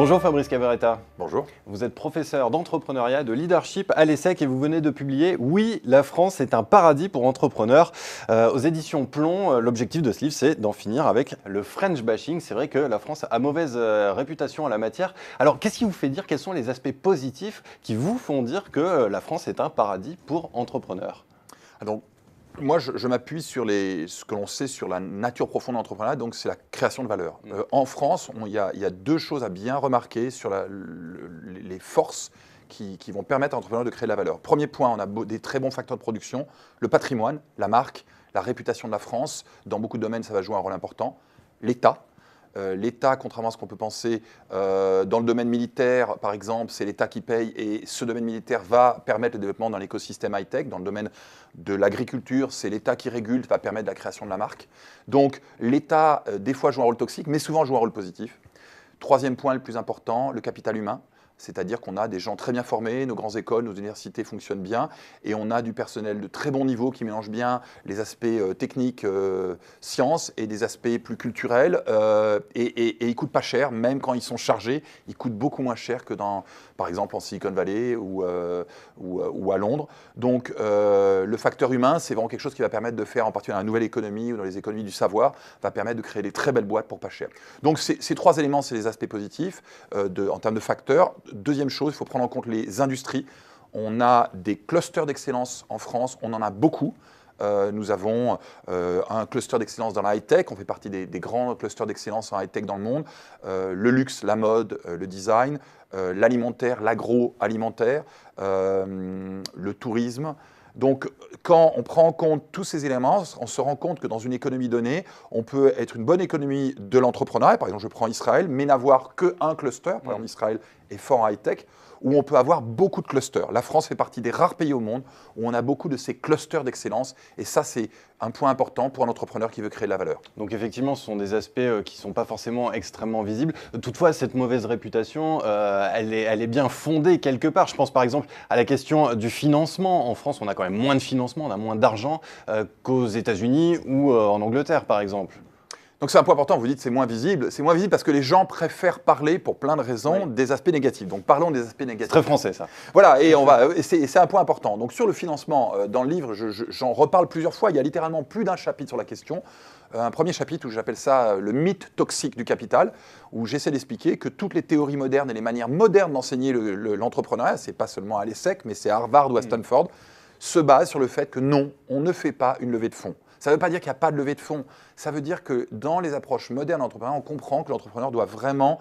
Bonjour Fabrice Cavaretta. Bonjour. Vous êtes professeur d'entrepreneuriat, de leadership à l'ESSEC et vous venez de publier « Oui, la France est un paradis pour entrepreneurs » aux éditions Plomb. L'objectif de ce livre, c'est d'en finir avec le French bashing. C'est vrai que la France a mauvaise réputation en la matière. Alors, qu'est-ce qui vous fait dire, quels sont les aspects positifs qui vous font dire que la France est un paradis pour entrepreneurs? Donc, moi, je m'appuie sur ce que l'on sait sur la nature profonde de l'entrepreneuriat, donc c'est la création de valeur. En France, il y a deux choses à bien remarquer sur les forces qui vont permettre à l'entrepreneur de créer de la valeur. Premier point, on a des très bons facteurs de production, le patrimoine, la marque, la réputation de la France. Dans beaucoup de domaines, ça va jouer un rôle important. L'État. L'État, contrairement à ce qu'on peut penser, dans le domaine militaire, par exemple, c'est l'État qui paye et ce domaine militaire va permettre le développement dans l'écosystème high-tech. Dans le domaine de l'agriculture, c'est l'État qui régule, va permettre la création de la marque. Donc l'État, des fois, joue un rôle toxique, mais souvent joue un rôle positif. Troisième point le plus important, le capital humain. C'est-à-dire qu'on a des gens très bien formés, nos grandes écoles, nos universités fonctionnent bien, et on a du personnel de très bon niveau qui mélange bien les aspects techniques, sciences, et des aspects plus culturels, et ils ne coûtent pas cher, même quand ils sont chargés, ils coûtent beaucoup moins cher que par exemple en Silicon Valley ou à Londres. Donc le facteur humain, c'est vraiment quelque chose qui va permettre de faire, en particulier dans la nouvelle économie ou dans les économies du savoir, va permettre de créer des très belles boîtes pour pas cher. Donc ces trois éléments, c'est les aspects positifs en termes de facteurs. Deuxième chose, il faut prendre en compte les industries. On a des clusters d'excellence en France, on en a beaucoup. Nous avons un cluster d'excellence dans la high-tech, on fait partie des grands clusters d'excellence en high-tech dans le monde. Le luxe, la mode, le design, l'alimentaire, l'agroalimentaire, le tourisme. Donc, quand on prend en compte tous ces éléments, on se rend compte que dans une économie donnée, on peut être une bonne économie de l'entrepreneuriat. Par exemple, je prends Israël, mais n'avoir qu'un cluster. Par exemple, Israël est fort en high-tech, où on peut avoir beaucoup de clusters. La France fait partie des rares pays au monde où on a beaucoup de ces clusters d'excellence. Et ça, c'est un point important pour un entrepreneur qui veut créer de la valeur. Donc effectivement, ce sont des aspects qui ne sont pas forcément extrêmement visibles. Toutefois, cette mauvaise réputation, elle est bien fondée quelque part. Je pense par exemple à la question du financement. En France, on a quand même moins de financement, on a moins d'argent qu'aux États-Unis ou en Angleterre, par exemple. Donc c'est un point important, vous dites c'est moins visible. C'est moins visible parce que les gens préfèrent parler pour plein de raisons des aspects négatifs. Donc parlons des aspects négatifs. C'est très français ça. Voilà, et c'est un point important. Donc sur le financement, dans le livre, j'en reparle plusieurs fois. Il y a littéralement plus d'un chapitre sur la question. Un premier chapitre où j'appelle ça le mythe toxique du capital, où j'essaie d'expliquer que toutes les théories modernes et les manières modernes d'enseigner l'entrepreneuriat, c'est pas seulement à l'ESSEC, mais c'est à Harvard ou à Stanford, se basent sur le fait que non, on ne fait pas une levée de fonds. Ça ne veut pas dire qu'il n'y a pas de levée de fonds. Ça veut dire que dans les approches modernes d'entrepreneuriat, on comprend que l'entrepreneur doit vraiment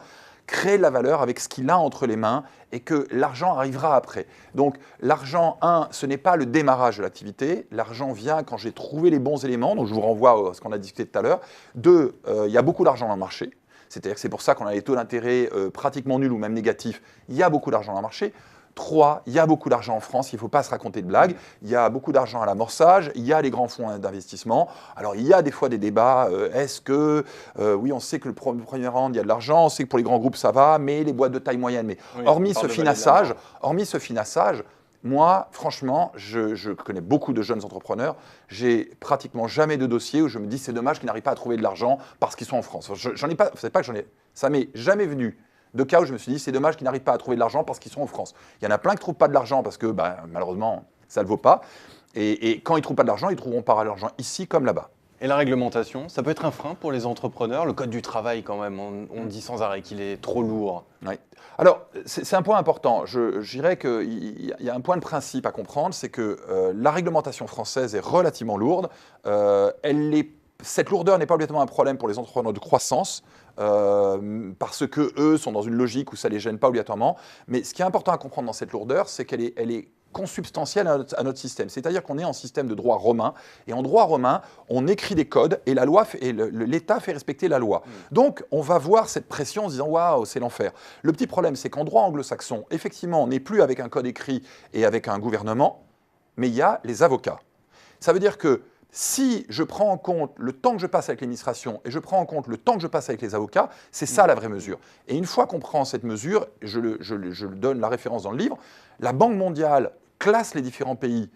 créer de la valeur avec ce qu'il a entre les mains et que l'argent arrivera après. Donc l'argent, ce n'est pas le démarrage de l'activité. L'argent vient quand j'ai trouvé les bons éléments. Donc je vous renvoie à ce qu'on a discuté tout à l'heure. Deux, il y a beaucoup d'argent dans le marché. C'est-à-dire que c'est pour ça qu'on a les taux d'intérêt pratiquement nuls ou même négatifs. Il y a beaucoup d'argent dans le marché. 3, il y a beaucoup d'argent en France, il ne faut pas se raconter de blagues. Il y a beaucoup d'argent à l'amorçage, il y a les grands fonds d'investissement. Alors, il y a des fois des débats. Est-ce que, oui, on sait que le premier round, il y a de l'argent, on sait que pour les grands groupes, ça va, mais les boîtes de taille moyenne. Mais oui, hormis ce finassage, moi, franchement, je connais beaucoup de jeunes entrepreneurs. J'ai pratiquement jamais de dossier où je me dis c'est dommage qu'ils n'arrivent pas à trouver de l'argent parce qu'ils sont en France. J'en ai pas, c'est pas que j'en ai, ça m'est jamais venu de cas où je me suis dit c'est dommage qu'ils n'arrivent pas à trouver de l'argent parce qu'ils sont en France. Il y en a plein qui ne trouvent pas de l'argent parce que malheureusement ça ne le vaut pas. Et quand ils ne trouvent pas de l'argent, ils trouveront pas l'argent ici comme là-bas. Et la réglementation, ça peut être un frein pour les entrepreneurs. Le code du travail quand même, on dit sans arrêt qu'il est trop lourd. Oui. Alors c'est un point important. Je dirais qu'il y a un point de principe à comprendre, c'est que la réglementation française est relativement lourde. Cette lourdeur n'est pas obligatoirement un problème pour les entrepreneurs de croissance, parce que eux sont dans une logique où ça ne les gêne pas obligatoirement. Mais ce qui est important à comprendre dans cette lourdeur, c'est qu'elle est consubstantielle à notre système. C'est-à-dire qu'on est en système de droit romain, et en droit romain, on écrit des codes, et l'État fait respecter la loi. Donc, on va voir cette pression en se disant « Waouh, c'est l'enfer ». Le petit problème, c'est qu'en droit anglo-saxon, effectivement, on n'est plus avec un code écrit et avec un gouvernement, mais il y a les avocats. Ça veut dire que si je prends en compte le temps que je passe avec l'administration et je prends en compte le temps que je passe avec les avocats, c'est ça la vraie mesure. Et une fois qu'on prend cette mesure, je donne la référence dans le livre, la Banque mondiale classe les différents pays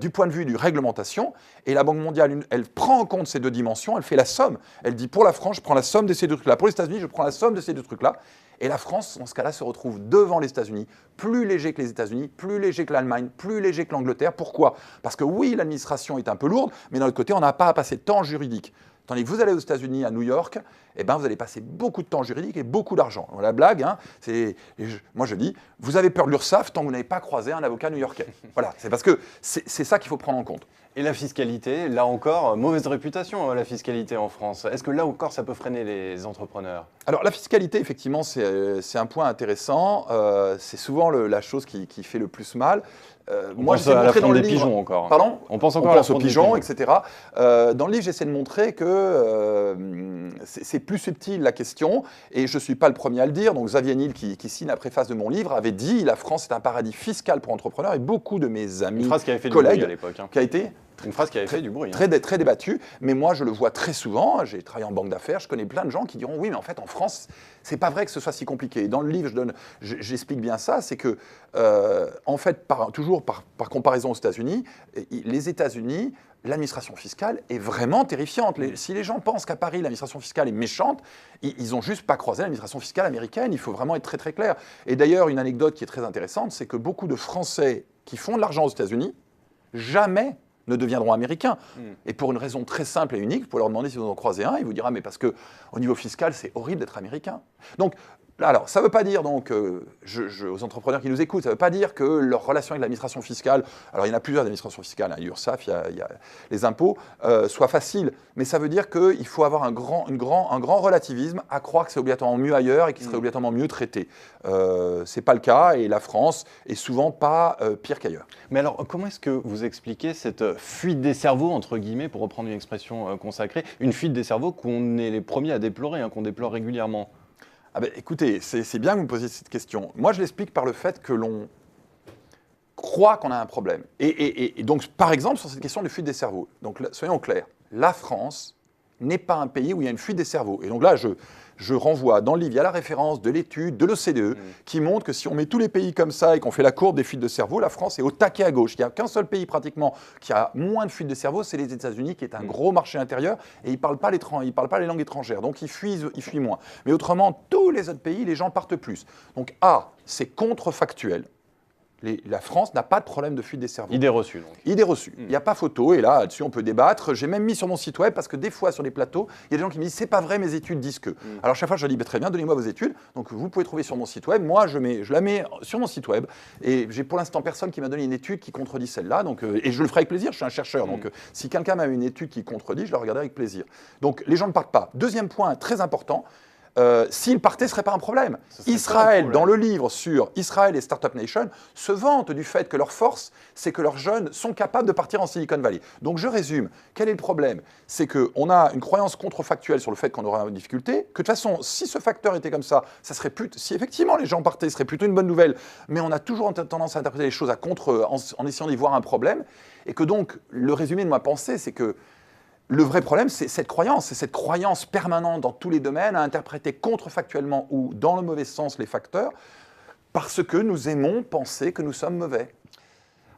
du point de vue du réglementation, et la Banque mondiale, elle prend en compte ces deux dimensions, elle fait la somme. Elle dit pour la France, je prends la somme de ces deux trucs-là. Pour les États-Unis, je prends la somme de ces deux trucs-là. Et la France, dans ce cas-là, se retrouve devant les États-Unis, plus léger que les États-Unis, plus léger que l'Allemagne, plus léger que l'Angleterre. Pourquoi? Parce que oui, l'administration est un peu lourde, mais d'un autre côté, on n'a pas à passer de temps juridique. Tandis que vous allez aux États-Unis, à New York, eh ben, vous allez passer beaucoup de temps juridique et beaucoup d'argent. La blague, hein, moi je dis, vous avez peur de l'URSSAF tant que vous n'avez pas croisé un avocat new-yorkais. Voilà, c'est parce que c'est ça qu'il faut prendre en compte. Et la fiscalité, là encore, mauvaise réputation, la fiscalité en France. Est-ce que là encore, ça peut freiner les entrepreneurs? Alors la fiscalité, effectivement, c'est un point intéressant. C'est souvent la chose qui fait le plus mal. Moi, j'essaie de montrer dans le livre. Pigeons encore. Pardon? On pense encore à la aux pigeons, etc. Dans le livre, j'essaie de montrer que c'est plus subtil la question, et je ne suis pas le premier à le dire. Donc Xavier Niel, qui signe la préface de mon livre, avait dit la France est un paradis fiscal pour entrepreneurs, et beaucoup de mes amis, une phrase qui avait fait collègues, du bruit à l'époque. Qui a été une phrase qui avait fait du bruit. Très débattue, mais moi je le vois très souvent. J'ai travaillé en banque d'affaires, je connais plein de gens qui diront oui, mais en fait en France, c'est pas vrai que ce soit si compliqué. Et dans le livre, j'explique bien ça, c'est que en fait, toujours par comparaison aux États-Unis, les États-Unis, l'administration fiscale est vraiment terrifiante. Si les gens pensent qu'à Paris, l'administration fiscale est méchante, ils n'ont juste pas croisé l'administration fiscale américaine. Il faut vraiment être très clair. Et d'ailleurs, une anecdote qui est très intéressante, c'est que beaucoup de Français qui font de l'argent aux États-Unis, jamais ne deviendront américains. Et pour une raison très simple et unique, vous pouvez leur demander si vous en croisez un, il vous dira mais parce qu'au niveau fiscal, c'est horrible d'être américain. Donc, alors, ça ne veut pas dire, donc, aux entrepreneurs qui nous écoutent, ça ne veut pas dire que leur relation avec l'administration fiscale, alors il y en a plusieurs administrations fiscales, il y a l'URSSAF, il y a les impôts, soit facile. Mais ça veut dire qu'il faut avoir un grand relativisme à croire que c'est obligatoirement mieux ailleurs et qu'il serait obligatoirement mieux traité. Ce n'est pas le cas, et la France est souvent pas pire qu'ailleurs. Mais alors, comment est-ce que vous expliquez cette fuite des cerveaux, entre guillemets, pour reprendre une expression consacrée, une fuite des cerveaux qu'on est les premiers à déplorer, qu'on déplore régulièrement? Ah ben, écoutez, c'est bien que vous me posiez cette question. Moi, je l'explique par le fait que l'on croit qu'on a un problème. Et donc, par exemple, sur cette question de fuite des cerveaux, donc, soyons clairs, la France n'est pas un pays où il y a une fuite des cerveaux. Et donc là, je renvoie dans le livre, il y a la référence de l'étude de l'OCDE qui montre que si on met tous les pays comme ça et qu'on fait la courbe des fuites de cerveau, la France est au taquet à gauche. Il n'y a qu'un seul pays pratiquement qui a moins de fuites de cerveau, c'est les États-Unis, qui est un gros marché intérieur, et ils ne parlent pas les langues étrangères, donc ils fuient moins. Mais autrement, tous les autres pays, les gens partent plus. Donc c'est contrefactuel. La France n'a pas de problème de fuite des cerveaux. Idée reçue, donc. Idée reçue. Il n'y a pas photo, et là-dessus, on peut débattre. J'ai même mis sur mon site web, parce que des fois, sur les plateaux, il y a des gens qui me disent « c'est pas vrai, mes études disent que ». Alors, chaque fois, je dis « très bien, donnez-moi vos études ». Donc, vous pouvez trouver sur mon site web. Moi, je la mets sur mon site web, et j'ai pour l'instant personne qui m'a donné une étude qui contredit celle-là. Et je le ferai avec plaisir, je suis un chercheur. Donc, si quelqu'un m'a une étude qui contredit, je la regarderai avec plaisir. Donc, les gens ne partent pas. Deuxième point très important, s'ils partaient, ce ne serait pas un problème. Israël, dans le livre sur Israël et Startup Nation, se vante du fait que leur force, c'est que leurs jeunes sont capables de partir en Silicon Valley. Donc je résume, quel est le problème? C'est qu'on a une croyance contrefactuelle sur le fait qu'on aura une difficulté, que de toute façon, si ce facteur était comme ça, si effectivement les gens partaient, ce serait plutôt une bonne nouvelle, mais on a toujours tendance à interpréter les choses en essayant d'y voir un problème, et que donc, le résumé de ma pensée, c'est que le vrai problème, c'est cette croyance permanente dans tous les domaines à interpréter contrefactuellement ou dans le mauvais sens les facteurs parce que nous aimons penser que nous sommes mauvais.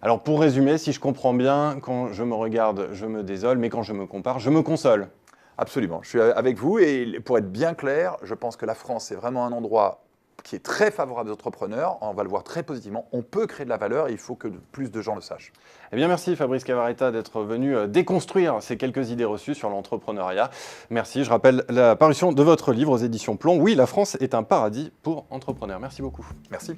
Alors pour résumer, si je comprends bien, quand je me regarde, je me désole, mais quand je me compare, je me console. Absolument, je suis avec vous et pour être bien clair, je pense que la France est vraiment un endroit qui est très favorable aux entrepreneurs, on va le voir très positivement, on peut créer de la valeur et il faut que plus de gens le sachent. Eh bien merci Fabrice Cavaretta d'être venu déconstruire ces quelques idées reçues sur l'entrepreneuriat. Merci, je rappelle la parution de votre livre aux éditions Plomb. Oui, la France est un paradis pour entrepreneurs. Merci beaucoup. Merci.